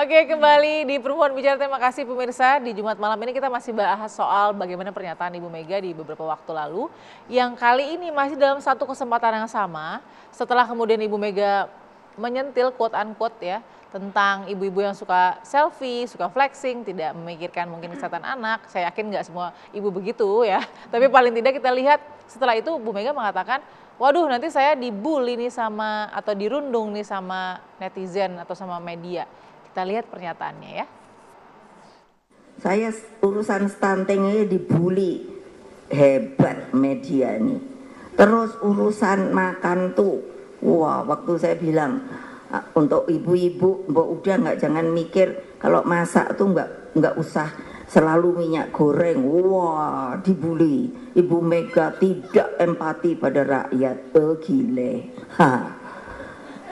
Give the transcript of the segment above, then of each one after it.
Oke, kembali di Perempuan Bicara. Terima kasih pemirsa. Di Jumat malam ini kita masih bahas soal bagaimana pernyataan Ibu Mega di beberapa waktu lalu. Yang kali ini masih dalam satu kesempatan yang sama. Setelah kemudian Ibu Mega menyentil quote unquote ya tentang ibu-ibu yang suka selfie, suka flexing, tidak memikirkan mungkin kesehatan anak. Saya yakin nggak semua ibu begitu ya. Tapi paling tidak kita lihat setelah itu Bu Mega mengatakan, waduh nanti saya dibully nih sama atau dirundung nih sama netizen atau sama media. Kita lihat pernyataannya ya. Saya urusan stuntingnya dibully, hebat media nih. Terus urusan makan tuh, wah waktu saya bilang untuk ibu-ibu, mbak udah nggak jangan mikir kalau masak tuh nggak usah selalu minyak goreng. Wah dibully, Ibu Mega tidak empati pada rakyat, gile.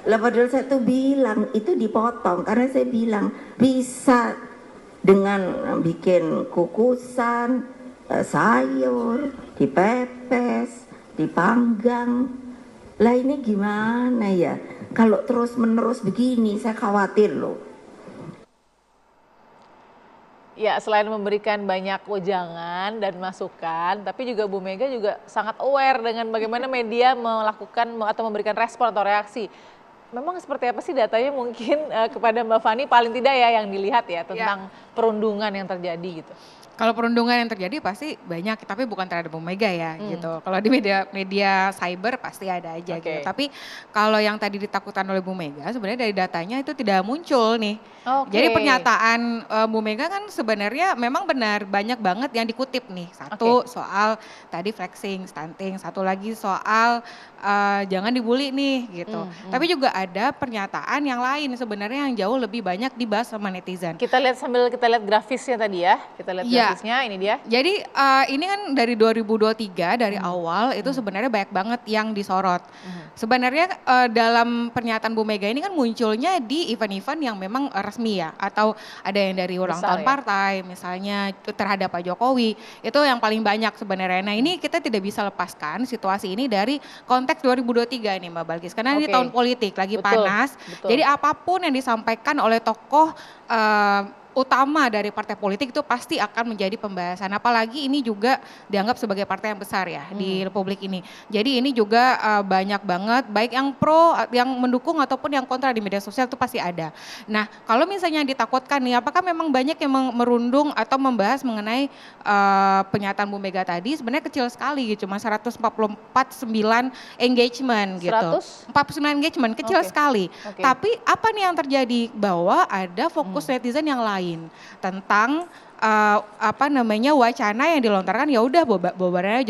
Lah padahal saya tuh bilang itu dipotong karena saya bilang bisa dengan bikin kukusan, sayur, dipepes, dipanggang. Lah ini gimana ya? Kalau terus menerus begini saya khawatir loh. Ya, selain memberikan banyak wejangan dan masukan, tapi juga Bu Mega juga sangat aware dengan bagaimana media melakukan atau memberikan respon atau reaksi. Memang seperti apa sih datanya mungkin kepada Mbak Fani paling tidak ya yang dilihat ya tentang perundungan yang terjadi gitu. Kalau perundungan yang terjadi pasti banyak, tapi bukan terhadap Bu Mega ya gitu. Kalau di media cyber pasti ada aja gitu. Tapi kalau yang tadi ditakutkan oleh Bu Mega sebenarnya dari datanya itu tidak muncul nih. Jadi pernyataan Bu Mega kan sebenarnya memang benar banyak banget yang dikutip nih. Satu soal tadi flexing, stunting, satu lagi soal jangan dibully nih gitu. Tapi juga ada pernyataan yang lain sebenarnya yang jauh lebih banyak dibahas sama netizen. Kita lihat sambil kita lihat grafisnya tadi ya. Kita lihat grafisnya, ini dia. Jadi ini kan dari 2023 dari awal itu sebenarnya banyak banget yang disorot. Sebenarnya dalam pernyataan Bu Mega ini kan munculnya di event-event yang memang resmi ya, atau ada yang dari ulang tahun partai misalnya terhadap Pak Jokowi, itu yang paling banyak sebenarnya. Nah ini kita tidak bisa lepaskan situasi ini dari konteks 2023 ini Mbak Balkis, karena ini tahun politik lagi panas. Jadi apapun yang disampaikan oleh tokoh utama dari partai politik itu pasti akan menjadi pembahasan. Apalagi ini juga dianggap sebagai partai yang besar ya di Republik ini. Jadi ini juga banyak banget baik yang pro, yang mendukung ataupun yang kontra di media sosial itu pasti ada. Nah kalau misalnya ditakutkan nih apakah memang banyak yang merundung atau membahas mengenai pernyataan Bu Mega tadi, sebenarnya kecil sekali gitu, cuma 149 engagement gitu. 49 engagement kecil sekali. Tapi apa nih yang terjadi? Bahwa ada fokus netizen yang lain tentang wacana yang dilontarkan ya udah bubarannya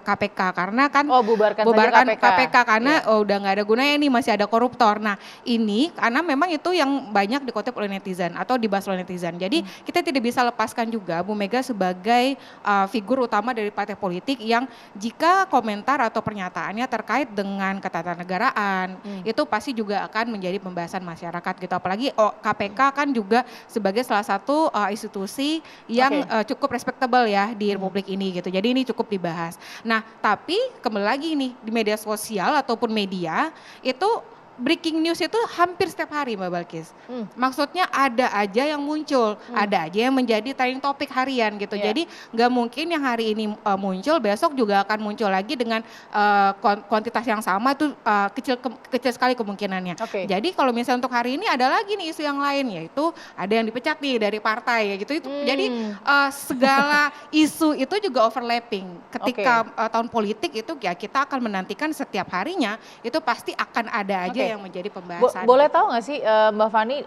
KPK karena kan bubarkan KPK karena udah nggak ada gunanya nih, masih ada koruptor. Nah ini karena memang itu yang banyak dikutip oleh netizen atau dibahas oleh netizen. Jadi kita tidak bisa lepaskan juga Bu Mega sebagai figur utama dari partai politik yang jika komentar atau pernyataannya terkait dengan ketatanegaraan itu pasti juga akan menjadi pembahasan masyarakat gitu. Apalagi KPK kan juga sebagai salah satu institusi yang cukup respectable ya di Republik ini gitu. Jadi ini cukup dibahas. Nah tapi kembali lagi nih di media sosial ataupun media itu breaking news itu hampir setiap hari Mbak Balkis. Maksudnya ada aja yang muncul, ada aja yang menjadi trending topik harian gitu. Jadi nggak mungkin yang hari ini muncul besok juga akan muncul lagi dengan kuantitas yang sama tuh kecil sekali kemungkinannya. Jadi kalau misalnya untuk hari ini ada lagi nih isu yang lain, yaitu ada yang dipecat nih dari partai ya gitu. Jadi segala isu itu juga overlapping. Ketika tahun politik itu ya kita akan menantikan setiap harinya itu pasti akan ada aja yang menjadi pembahasan. Boleh tahu nggak sih Mbak Fani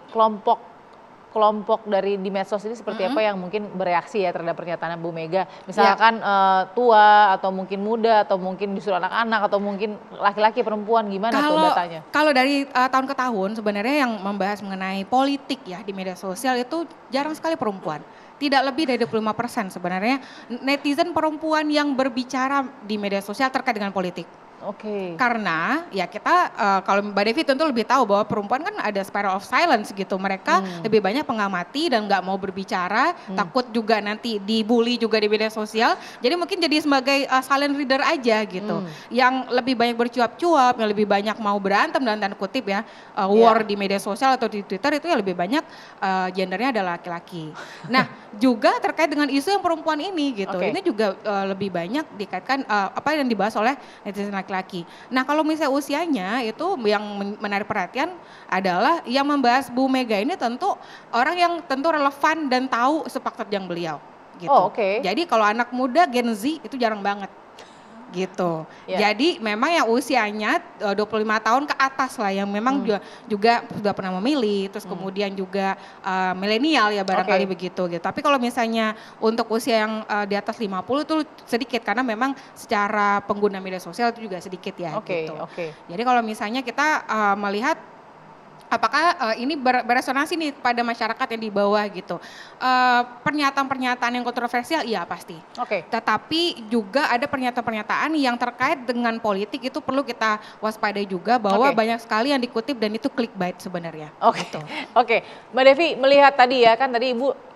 kelompok dari di medsos ini seperti apa yang mungkin bereaksi ya terhadap pernyataan Bu Mega? Misalkan tua atau mungkin muda atau mungkin justru anak-anak atau mungkin laki-laki perempuan, gimana tuh datanya? Kalau dari tahun ke tahun sebenarnya yang membahas mengenai politik ya di media sosial itu jarang sekali perempuan. tidak lebih dari 25% sebenarnya netizen perempuan yang berbicara di media sosial terkait dengan politik. Oke. Karena ya kita kalau Mbak Devi tentu lebih tahu bahwa perempuan kan ada spiral of silence gitu. Mereka lebih banyak mengamati dan nggak mau berbicara, takut juga nanti dibully juga di media sosial. Jadi mungkin jadi sebagai silent reader aja gitu. Yang lebih banyak bercuap-cuap, yang lebih banyak mau berantem dalam tanda kutip ya, war di media sosial atau di Twitter itu yang lebih banyak gendernya adalah laki-laki. Nah, juga terkait dengan isu yang perempuan ini gitu. Ini juga lebih banyak dikaitkan apa yang dibahas oleh netizen laki-laki. Nah kalau misalnya usianya itu yang menarik perhatian adalah yang membahas Bu Mega ini tentu orang yang tentu relevan dan tahu sepak terjang beliau gitu. Jadi kalau anak muda Gen Z itu jarang banget gitu. Jadi memang yang usianya 25 tahun ke atas lah yang memang juga sudah pernah memilih, terus kemudian juga milenial ya barangkali begitu gitu. Tapi kalau misalnya untuk usia yang di atas 50 itu sedikit karena memang secara pengguna media sosial itu juga sedikit ya gitu. Jadi kalau misalnya kita melihat apakah ini beresonansi nih pada masyarakat yang di bawah gitu. Pernyataan-pernyataan yang kontroversial iya pasti. Tetapi juga ada pernyataan-pernyataan yang terkait dengan politik itu perlu kita waspadai juga bahwa banyak sekali yang dikutip dan itu clickbait sebenarnya. Gitu. Mbak Devi melihat tadi ya kan tadi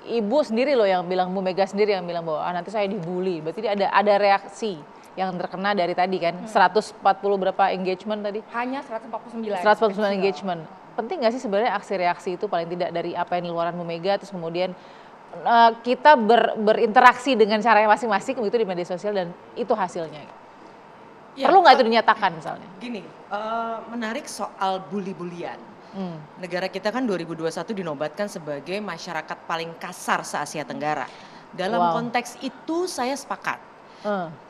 Ibu sendiri loh yang bilang, Bu Mega sendiri yang bilang bahwa nanti saya dibully. Berarti ada reaksi yang terkena dari tadi kan 140 berapa engagement tadi? Hanya 149. 149 engagement. Penting nggak sih sebenarnya aksi reaksi itu paling tidak dari apa yang di luaran Bu Mega terus kemudian kita berinteraksi dengan caranya masing-masing begitu di media sosial dan itu hasilnya. Perlu nggak itu dinyatakan misalnya? Gini, menarik soal bully-bulian. Negara kita kan 2021 dinobatkan sebagai masyarakat paling kasar se-Asia Tenggara. Dalam konteks itu saya sepakat.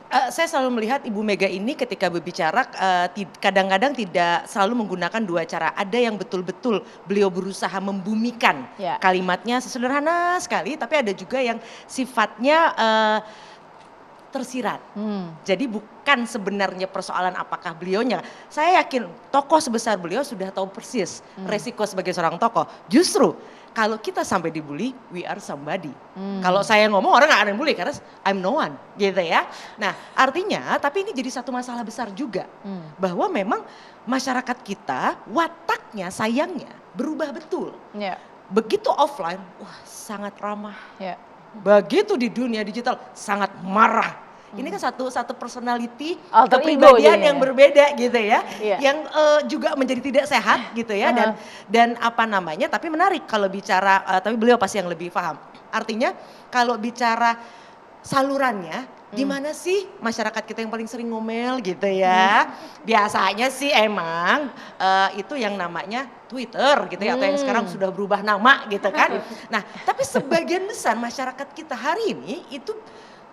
Saya selalu melihat Ibu Mega ini ketika berbicara kadang-kadang tidak selalu menggunakan dua cara. Ada yang betul-betul beliau berusaha membumikan kalimatnya sederhana sekali, tapi ada juga yang sifatnya tersirat. Jadi bukan sebenarnya persoalan apakah beliaunya. Saya yakin tokoh sebesar beliau sudah tahu persis resiko sebagai seorang tokoh. Justru kalau kita sampai dibully, we are somebody. Kalau saya ngomong orang gak akan bully karena I'm no one gitu ya. Nah artinya tapi ini jadi satu masalah besar juga. Bahwa memang masyarakat kita wataknya sayangnya berubah betul. Begitu offline, wah sangat ramah. Begitu di dunia digital sangat marah. Ini kan satu personality, kepribadian yang berbeda gitu ya, yang juga menjadi tidak sehat gitu ya, dan apa namanya, tapi menarik kalau bicara, tapi beliau pasti yang lebih paham. Artinya kalau bicara salurannya, di mana sih masyarakat kita yang paling sering ngomel gitu ya? Biasanya sih emang itu yang namanya Twitter gitu ya, atau yang sekarang sudah berubah nama gitu kan. Nah, tapi sebagian besar masyarakat kita hari ini itu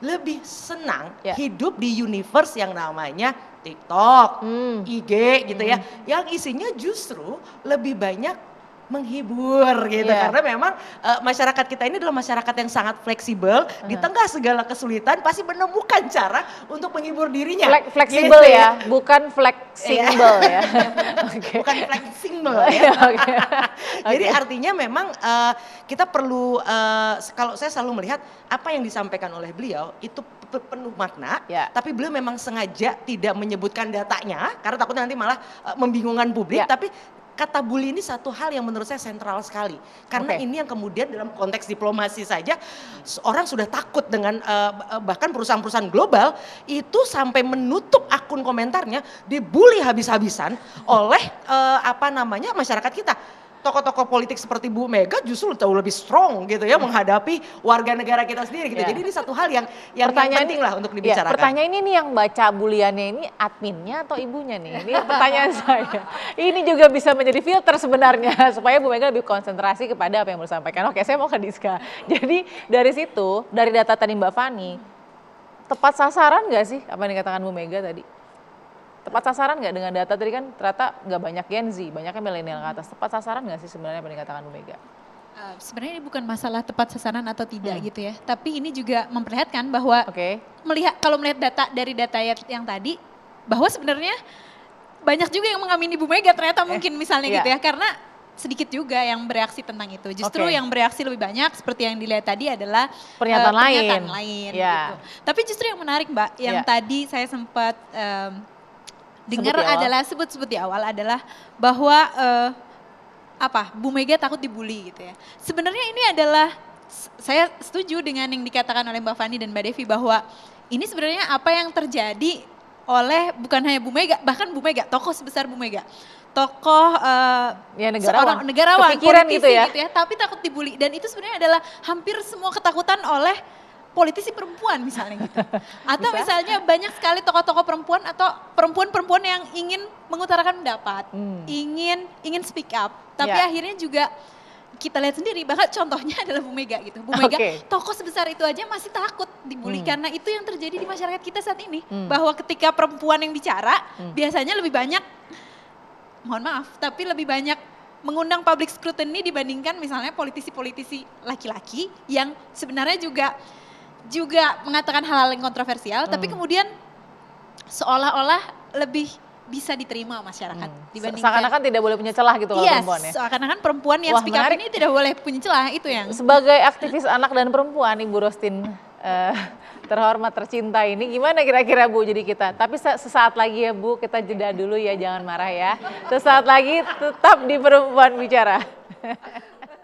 lebih senang hidup di universe yang namanya TikTok, IG gitu ya, yang isinya justru lebih banyak menghibur gitu karena memang masyarakat kita ini adalah masyarakat yang sangat fleksibel di tengah segala kesulitan pasti menemukan cara untuk menghibur dirinya. Fleksibel gitu ya, bukan fleksibel ya. Bukan fleksibel ya. Jadi artinya memang kita perlu kalau saya selalu melihat apa yang disampaikan oleh beliau itu penuh makna, tapi beliau memang sengaja tidak menyebutkan datanya karena takutnya nanti malah membingungkan publik, tapi kata bully ini satu hal yang menurut saya sentral sekali. Karena ini yang kemudian dalam konteks diplomasi saja orang sudah takut dengan bahkan perusahaan-perusahaan global itu sampai menutup akun komentarnya dibully habis-habisan oleh masyarakat kita. Tokoh-tokoh politik seperti Bu Mega justru jauh lebih strong gitu ya menghadapi warga negara kita sendiri gitu. Jadi ini satu hal yang penting lah untuk dibicarakan. Pertanyaan ini yang baca buliannya ini adminnya atau ibunya nih? Ini pertanyaan saya. Ini juga bisa menjadi filter sebenarnya supaya Bu Mega lebih konsentrasi kepada apa yang mau disampaikan. Oke, saya mau ke Diska. Jadi dari situ, dari data tadi Mbak Fani, tepat sasaran nggak sih apa yang dikatakan Bu Mega tadi? Tepat sasaran nggak dengan data tadi kan ternyata nggak banyak Gen Z, banyaknya milenial ke atas. Tepat sasaran nggak sih sebenarnya apa yang dikatakan Bu Mega? Sebenarnya ini bukan masalah tepat sasaran atau tidak gitu ya. Tapi ini juga memperlihatkan bahwa kalau melihat data dari data yang tadi, bahwa sebenarnya banyak juga yang mengamini Bu Mega ternyata mungkin misalnya gitu ya. Karena sedikit juga yang bereaksi tentang itu. Justru Oke. yang bereaksi lebih banyak seperti yang dilihat tadi adalah Pernyataan lain. pernyataan lain Ya. gitu. Tapi justru yang menarik Mbak, yang Ya. tadi saya sempat dengar Sebut di awal. adalah sebut di awal adalah bahwa Bu Mega takut dibully gitu ya. Sebenarnya ini adalah saya setuju dengan yang dikatakan oleh Mbak Fani dan Mbak Devi bahwa ini sebenarnya apa yang terjadi oleh bukan hanya Bu Mega, bahkan Bu Mega, tokoh sebesar Bu Mega. Tokoh Ya, seorang negarawan, Kepikiran politisi gitu ya. tapi takut dibully. Dan itu sebenarnya adalah hampir semua ketakutan oleh politisi perempuan misalnya gitu. Atau misalnya banyak sekali tokoh-tokoh perempuan atau perempuan-perempuan yang ingin mengutarakan pendapat, ingin speak up. Tapi Ya. akhirnya juga kita lihat sendiri, bahkan contohnya adalah Bu Mega gitu. Bu Mega, tokoh sebesar itu aja masih takut dibully karena itu yang terjadi di masyarakat kita saat ini. Bahwa ketika perempuan yang bicara, biasanya lebih banyak, mohon maaf, tapi lebih banyak mengundang public scrutiny dibandingkan misalnya politisi-politisi laki-laki yang sebenarnya juga mengatakan hal-hal yang kontroversial, tapi kemudian seolah-olah lebih bisa diterima masyarakat dibandingkan. Seakan-akan tidak boleh punya celah gitu kalau perempuan ya. Seakan-akan perempuan yang Wah, speak up menarik. ini tidak boleh punya celah, itu yang. Sebagai aktivis anak dan perempuan, Ibu Rostin terhormat tercinta ini, gimana kira-kira Bu jadi kita? Tapi sesaat lagi ya Bu, kita jeda dulu ya, jangan marah ya. Sesaat lagi tetap di Perempuan Bicara.